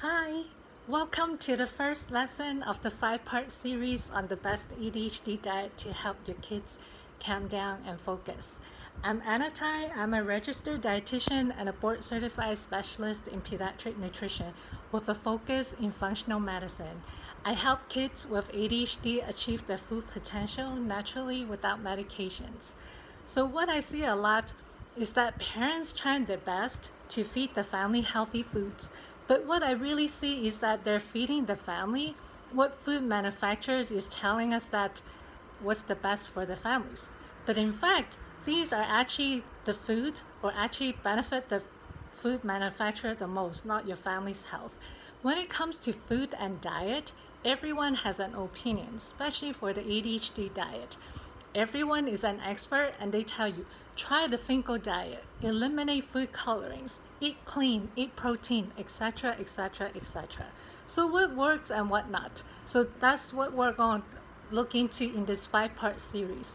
Hi, welcome to the first lesson of the 5-part series on the best ADHD diet to help your kids calm down and focus. I'm Anna Tai. I'm a registered dietitian and a board certified specialist in pediatric nutrition with a focus in functional medicine. I help kids with ADHD achieve their full potential naturally without medications. So, what I see a lot is that parents trying their best to feed the family healthy foods, but what I really see is that they're feeding the family what food manufacturers is telling us that what's the best for the families. But in fact, these are actually the food or actually benefit the food manufacturer the most, not your family's health. When it comes to food and diet, everyone has an opinion, especially for the ADHD diet. Everyone is an expert and they tell you try the Finko diet, eliminate food colorings, eat clean, eat protein, etc., etc., etc. So, what works and what not? So, that's what we're going to look into in this 5-part series.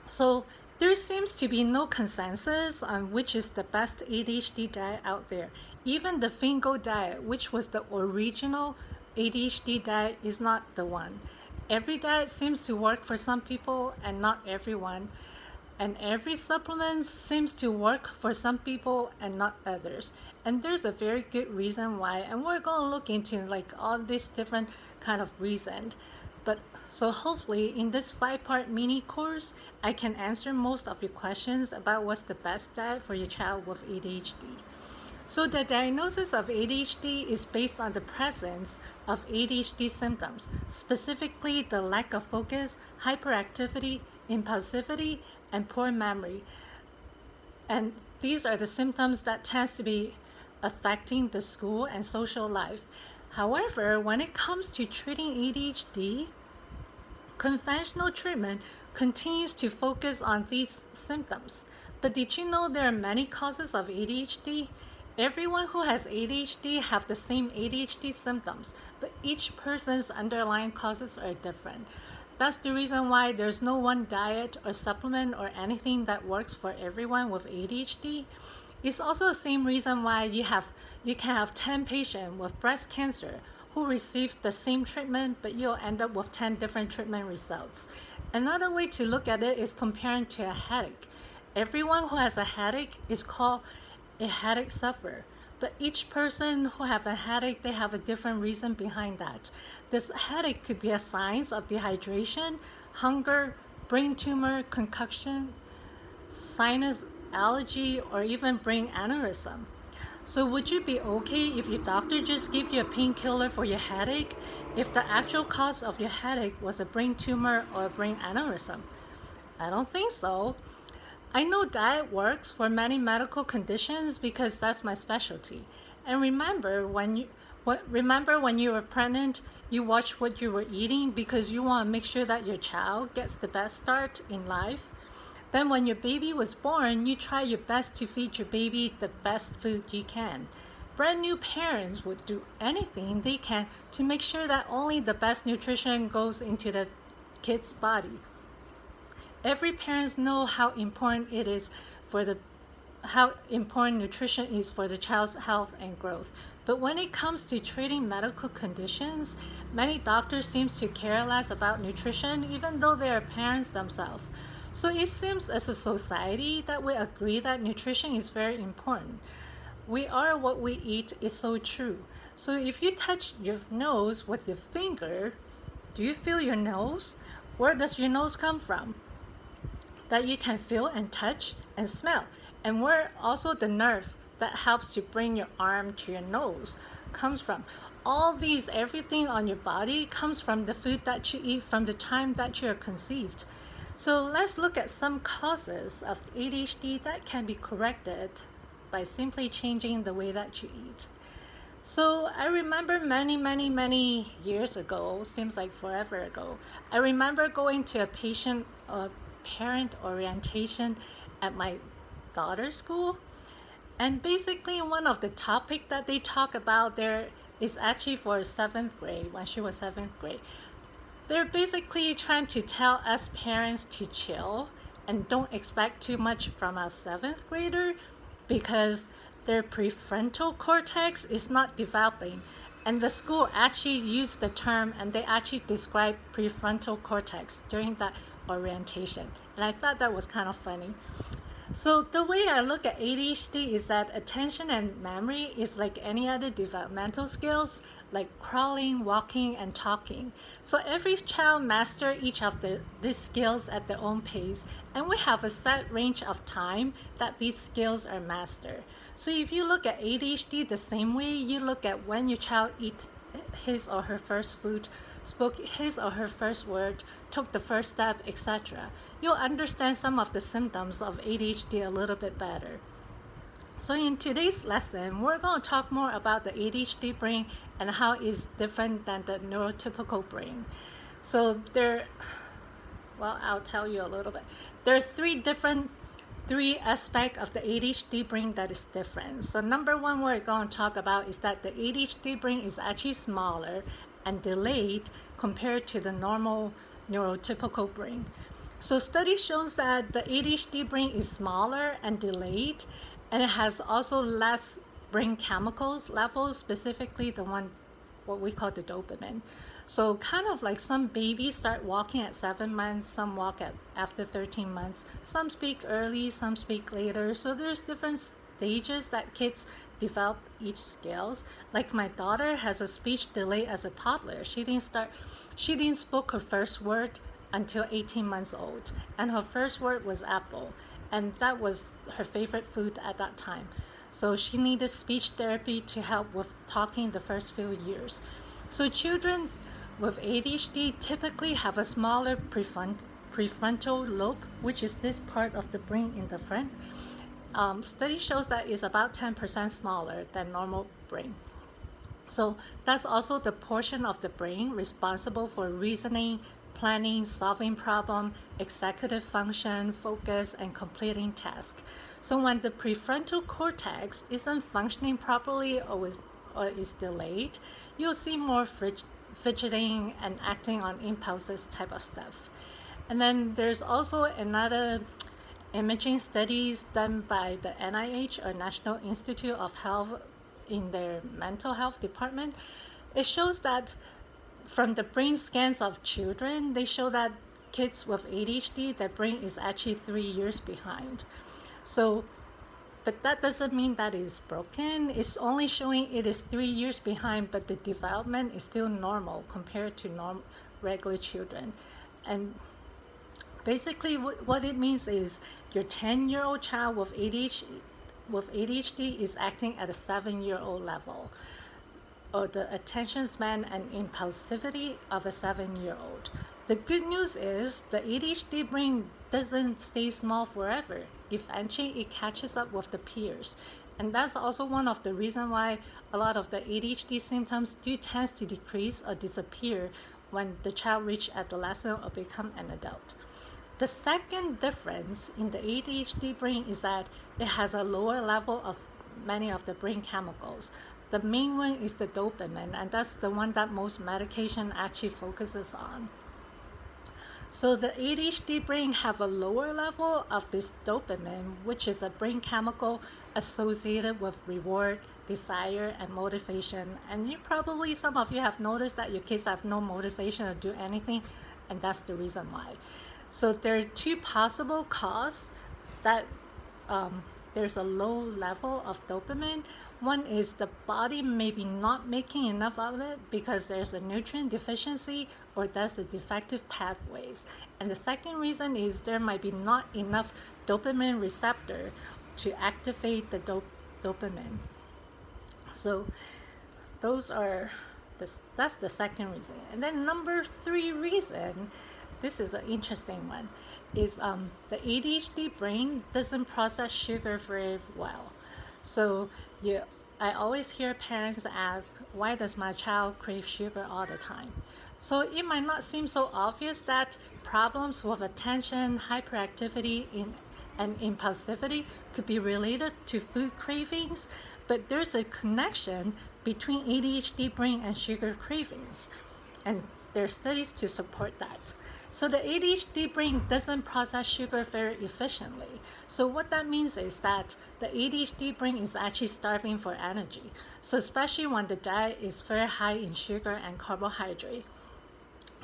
So, there seems to be no consensus on which is the best ADHD diet out there. Even the Finko diet, which was the original ADHD diet, is not the one. Every diet seems to work for some people and not everyone. And every supplement seems to work for some people and not others. And there's a very good reason why. And we're going to look into like all these different kind of reasons. But so hopefully in this 5-part mini course, I can answer most of your questions about what's the best diet for your child with ADHD. So the diagnosis of ADHD is based on the presence of ADHD symptoms, specifically the lack of focus, hyperactivity, impulsivity, and poor memory. And these are the symptoms that tends to be affecting the school and social life. However, when it comes to treating ADHD, conventional treatment continues to focus on these symptoms. But did you know there are many causes of ADHD? Everyone who has ADHD have the same ADHD symptoms, but each person's underlying causes are different. That's the reason why there's no one diet or supplement or anything that works for everyone with ADHD. It's also the same reason why you can have 10 patients with breast cancer who receive the same treatment, but you'll end up with 10 different treatment results. Another way to look at it is comparing to a headache. Everyone who has a headache is called a headache sufferer. But each person who have a headache, they have a different reason behind that. This headache could be a sign of dehydration, hunger, brain tumor, concoction, sinus allergy, or even brain aneurysm. So would you be okay if your doctor just gave you a painkiller for your headache if the actual cause of your headache was a brain tumor or a brain aneurysm? I don't think so. I know diet works for many medical conditions because that's my specialty. And remember when you were pregnant, you watched what you were eating because you want to make sure that your child gets the best start in life. Then when your baby was born, you try your best to feed your baby the best food you can. Brand new parents would do anything they can to make sure that only the best nutrition goes into the kid's body. Every parent knows how important nutrition is for the child's health and growth. But when it comes to treating medical conditions, many doctors seem to care less about nutrition even though they are parents themselves. So it seems as a society that we agree that nutrition is very important. We are what we eat is so true. So if you touch your nose with your finger, do you feel your nose? Where does your nose come from? That you can feel and touch and smell. And where also the nerve that helps to bring your arm to your nose comes from. All these, everything on your body comes from the food that you eat from the time that you are conceived. So let's look at some causes of ADHD that can be corrected by simply changing the way that you eat. So I remember many years ago, seems like forever ago, I remember going to a parent orientation at my daughter's school. And basically one of the topic that they talk about there is actually for 7th grade, when she was 7th grade. They're basically trying to tell us parents to chill and don't expect too much from our 7th grader because their prefrontal cortex is not developing. And the school actually used the term, and they actually described prefrontal cortex during that orientation. And I thought that was kind of funny. So the way I look at ADHD is that attention and memory is like any other developmental skills, like crawling, walking, and talking. So every child master each of these skills at their own pace, and we have a set range of time that these skills are mastered. So if you look at ADHD the same way you look at when your child eats his or her first food, spoke his or her first word, took the first step, etc., you'll understand some of the symptoms of ADHD a little bit better. So in today's lesson, we're going to talk more about the ADHD brain and how it's different than the neurotypical brain. So I'll tell you a little bit. There are three aspects of the ADHD brain that is different. So number one we're going to talk about is that the ADHD brain is actually smaller and delayed compared to the normal neurotypical brain. So study shows that the ADHD brain is smaller and delayed, and it has also less brain chemicals levels, specifically the one what we call the dopamine. So kind of like some babies start walking at 7 months, some walk after 13 months, some speak early, some speak later. So there's different stages that kids develop each skills. Like my daughter has a speech delay as a toddler. She didn't speak her first word until 18 months old, and her first word was apple, and that was her favorite food at that time. So she needed speech therapy to help with talking the first few years. So children with ADHD typically have a smaller prefrontal lobe, which is this part of the brain in the front. Study shows that it's about 10% smaller than normal brain. So that's also the portion of the brain responsible for reasoning, planning, solving problem, executive function, focus, and completing tasks. So when the prefrontal cortex isn't functioning properly or is delayed, you'll see more fidgeting and acting on impulses type of stuff. And then there's also another imaging studies done by the NIH, or National Institute of Health, in their mental health department. It shows that from the brain scans of children, they show that kids with ADHD, their brain is actually 3 years behind. So, but that doesn't mean that it's broken. It's only showing it is 3 years behind, but the development is still normal compared to regular children. And basically what it means is your 10-year-old child with ADHD is acting at a 7-year-old level, or the attention span and impulsivity of a 7-year-old. The good news is the ADHD brain doesn't stay small forever. Eventually, it catches up with the peers. And that's also one of the reasons why a lot of the ADHD symptoms do tend to decrease or disappear when the child reaches adolescence or become an adult. The second difference in the ADHD brain is that it has a lower level of many of the brain chemicals. The main one is the dopamine, and that's the one that most medication actually focuses on. So the ADHD brain have a lower level of this dopamine, which is a brain chemical associated with reward, desire, and motivation. And some of you have noticed that your kids have no motivation to do anything, and that's the reason why. So there are two possible causes that there's a low level of dopamine. One is the body maybe not making enough of it because there's a nutrient deficiency or there's a defective pathways. And the second reason is there might be not enough dopamine receptor to activate the dopamine. So that's the second reason. And then number 3 reason, this is an interesting one, is the ADHD brain doesn't process sugar very well. So I always hear parents ask, why does my child crave sugar all the time? So it might not seem so obvious that problems with attention, hyperactivity, and impulsivity could be related to food cravings, but there's a connection between ADHD brain and sugar cravings, and there are studies to support that. So the ADHD brain doesn't process sugar very efficiently. So what that means is that the ADHD brain is actually starving for energy. So especially when the diet is very high in sugar and carbohydrate.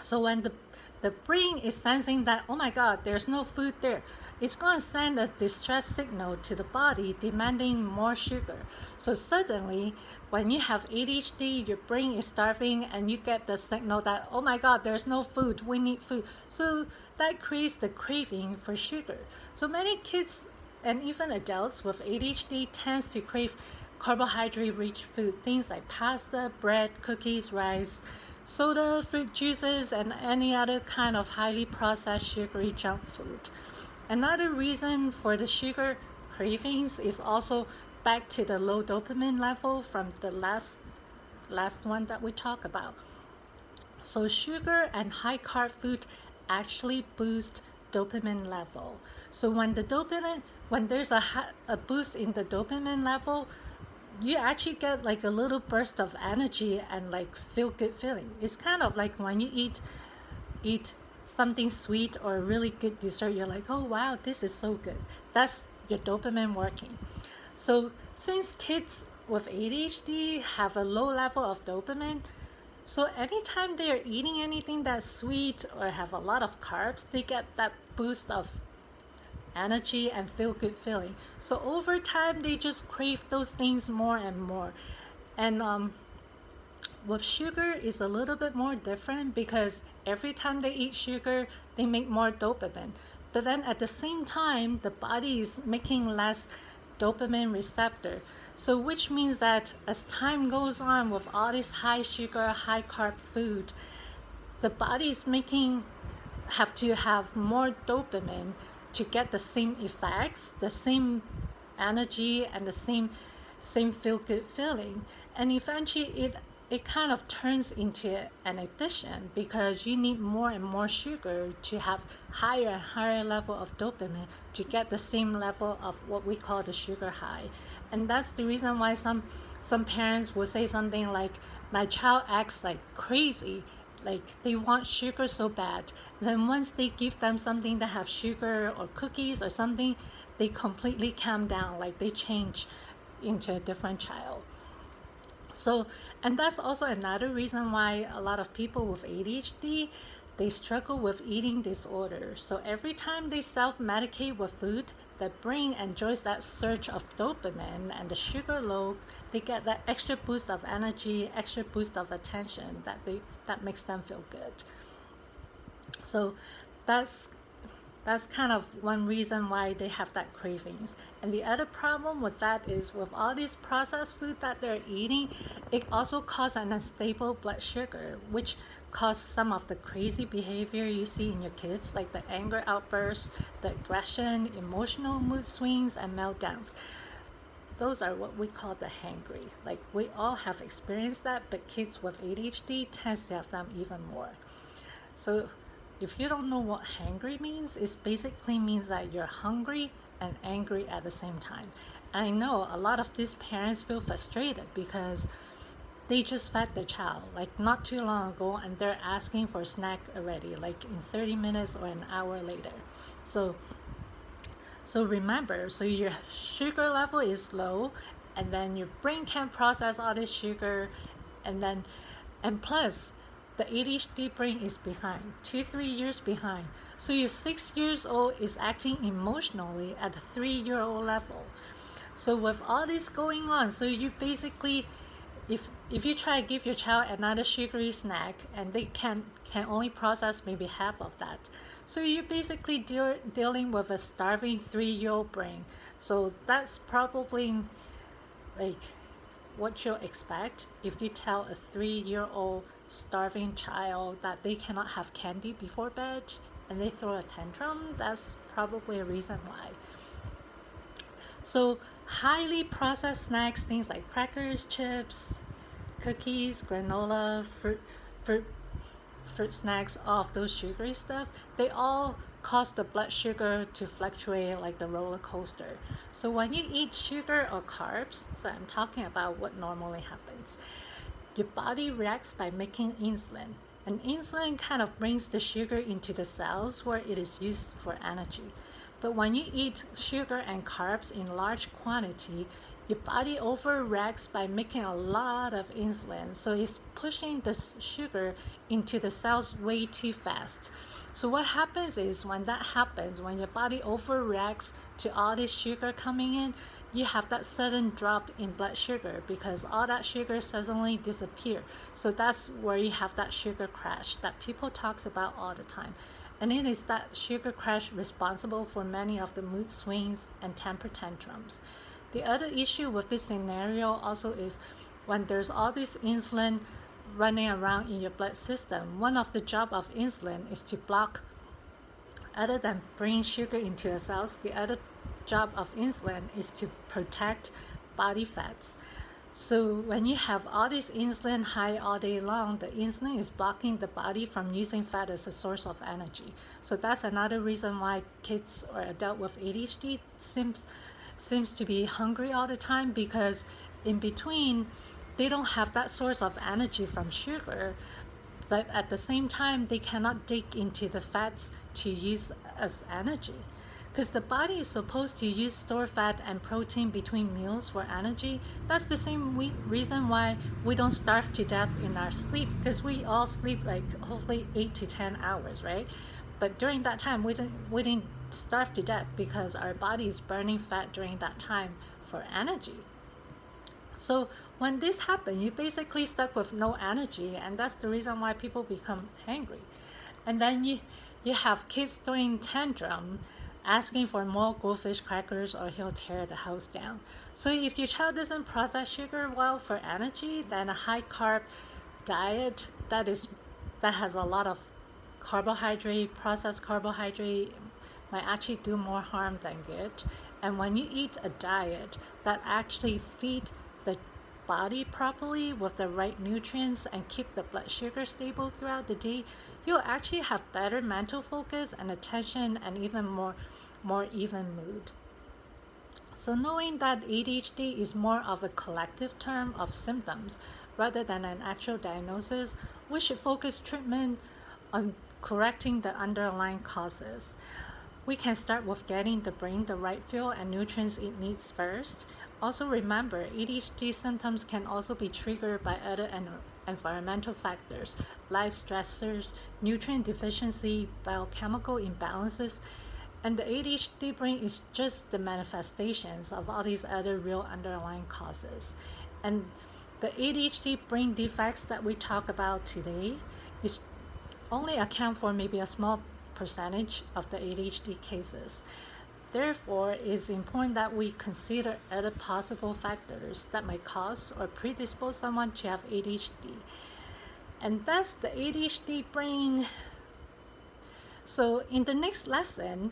So when the brain is sensing that, oh my God, there's no food there, it's going to send a distress signal to the body demanding more sugar. So suddenly, when you have ADHD, your brain is starving and you get the signal that, oh my God, there's no food, we need food. So that creates the craving for sugar. So many kids and even adults with ADHD tends to crave carbohydrate-rich food, things like pasta, bread, cookies, rice, soda, fruit juices, and any other kind of highly processed sugary junk food. Another reason for the sugar cravings is also back to the low dopamine level from the last one that we talked about. So sugar and high carb food actually boost dopamine level. So when there's a boost in the dopamine level, you actually get like a little burst of energy and like feel good feeling. It's kind of like when you eat something sweet or a really good dessert, you're like, oh wow, this is so good. That's your dopamine working. So since kids with ADHD have a low level of dopamine, so anytime they're eating anything that's sweet or have a lot of carbs, they get that boost of energy and feel good feeling. So over time, they just crave those things more and more. And with sugar is a little bit more different because every time they eat sugar, they make more dopamine. But then at the same time, the body is making less dopamine receptor. So which means that as time goes on with all this high sugar, high carb food, the body is have to have more dopamine to get the same effects, the same energy, and the same feel good feeling. And eventually it kind of turns into an addiction because you need more and more sugar to have higher and higher level of dopamine to get the same level of what we call the sugar high. And that's the reason why some parents will say something like, my child acts like crazy, like they want sugar so bad. Then once they give them something that have sugar or cookies or something, they completely calm down, like they change into a different child. So, and that's also another reason why a lot of people with ADHD, they struggle with eating disorders. So every time they self-medicate with food, the brain enjoys that surge of dopamine and the sugar low, they get that extra boost of energy, extra boost of attention that makes them feel good. So that's kind of one reason why they have that cravings. And the other problem with that is with all these processed food that they're eating, it also causes an unstable blood sugar, which causes some of the crazy behavior you see in your kids, like the anger outbursts, the aggression, emotional mood swings, and meltdowns. Those are what we call the hangry. Like we all have experienced that, but kids with ADHD tends to have them even more. So if you don't know what hangry means, it basically means that you're hungry and angry at the same time. And I know a lot of these parents feel frustrated because they just fed the child like not too long ago and they're asking for a snack already, like in 30 minutes or an hour later. So remember, so your sugar level is low and then your brain can't process all this sugar, and plus the ADHD brain is behind, 2-3 years behind. So your 6 years old is acting emotionally at the 3-year-old level. So with all this going on, so you basically, if you try to give your child another sugary snack and they can only process maybe half of that, so you're basically dealing with a starving 3-year-old brain. So that's probably like what you'll expect if you tell a 3-year-old starving child that they cannot have candy before bed and they throw a tantrum. That's probably a reason why. So highly processed snacks, things like crackers, chips, cookies, granola, fruit snacks, all of those sugary stuff, they all cause the blood sugar to fluctuate like the roller coaster. So when you eat sugar or carbs, so I'm talking about what normally happens, your body reacts by making insulin. And insulin kind of brings the sugar into the cells where it is used for energy. But when you eat sugar and carbs in large quantity, your body overreacts by making a lot of insulin. So it's pushing the sugar into the cells way too fast. So what happens is when that happens, when your body overreacts to all this sugar coming in, you have that sudden drop in blood sugar because all that sugar suddenly disappear. So that's where you have that sugar crash that people talks about all the time. And it is that sugar crash responsible for many of the mood swings and temper tantrums. The other issue with this scenario also is when there's all this insulin running around in your blood system, one of the job of insulin is to block, other than bringing sugar into the cells, the other job of insulin is to protect body fats. So when you have all this insulin high all day long, the insulin is blocking the body from using fat as a source of energy. So that's another reason why kids or adults with ADHD seems to be hungry all the time, because in between they don't have that source of energy from sugar, but at the same time they cannot dig into the fats to use as energy. Because the body is supposed to use stored fat and protein between meals for energy. That's the same reason why we don't starve to death in our sleep, because we all sleep like hopefully 8 to 10 hours, right? But during that time, we didn't starve to death because our body is burning fat during that time for energy. So when this happens, you're basically stuck with no energy, and that's the reason why people become hangry. And then you have kids throwing tantrum, asking for more goldfish crackers or he'll tear the house down. So if your child doesn't process sugar well for energy, then a high carb diet that has a lot of carbohydrate, processed carbohydrate, might actually do more harm than good. And when you eat a diet that actually feeds the body properly with the right nutrients and keep the blood sugar stable throughout the day, you'll actually have better mental focus and attention and even more even mood. So knowing that ADHD is more of a collective term of symptoms rather than an actual diagnosis, we should focus treatment on correcting the underlying causes. We can start with getting the brain the right fuel and nutrients it needs first. Also remember, ADHD symptoms can also be triggered by other environmental factors, life stressors, nutrient deficiency, biochemical imbalances, and the ADHD brain is just the manifestations of all these other real underlying causes. And the ADHD brain defects that we talk about today is only account for maybe a small percentage of the ADHD cases. Therefore, it is important that we consider other possible factors that might cause or predispose someone to have ADHD. And that's the ADHD brain. So in the next lesson,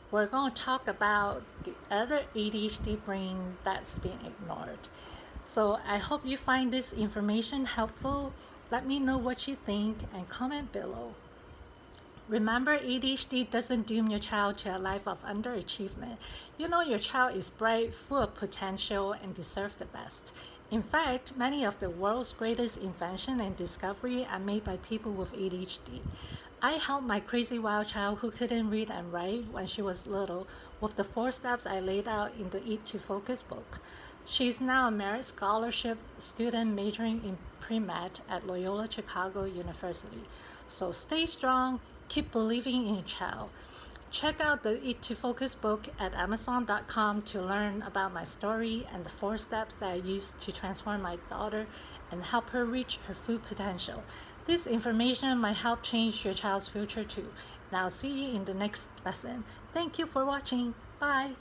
we're going to talk about the other ADHD brain that's being ignored. So I hope you find this information helpful. Let me know what you think and comment below. Remember, ADHD doesn't doom your child to a life of underachievement. You know your child is bright, full of potential, and deserves the best. In fact, many of the world's greatest inventions and discovery are made by people with ADHD. I helped my crazy wild child who couldn't read and write when she was little with the 4 steps I laid out in the Eat to Focus book. She is now a merit scholarship student majoring in pre-med at Loyola Chicago University. So stay strong. Keep believing in your child. Check out the Eat to Focus book at Amazon.com to learn about my story and the 4 steps that I used to transform my daughter and help her reach her full potential. This information might help change your child's future too. And I'll see you in the next lesson. Thank you for watching. Bye.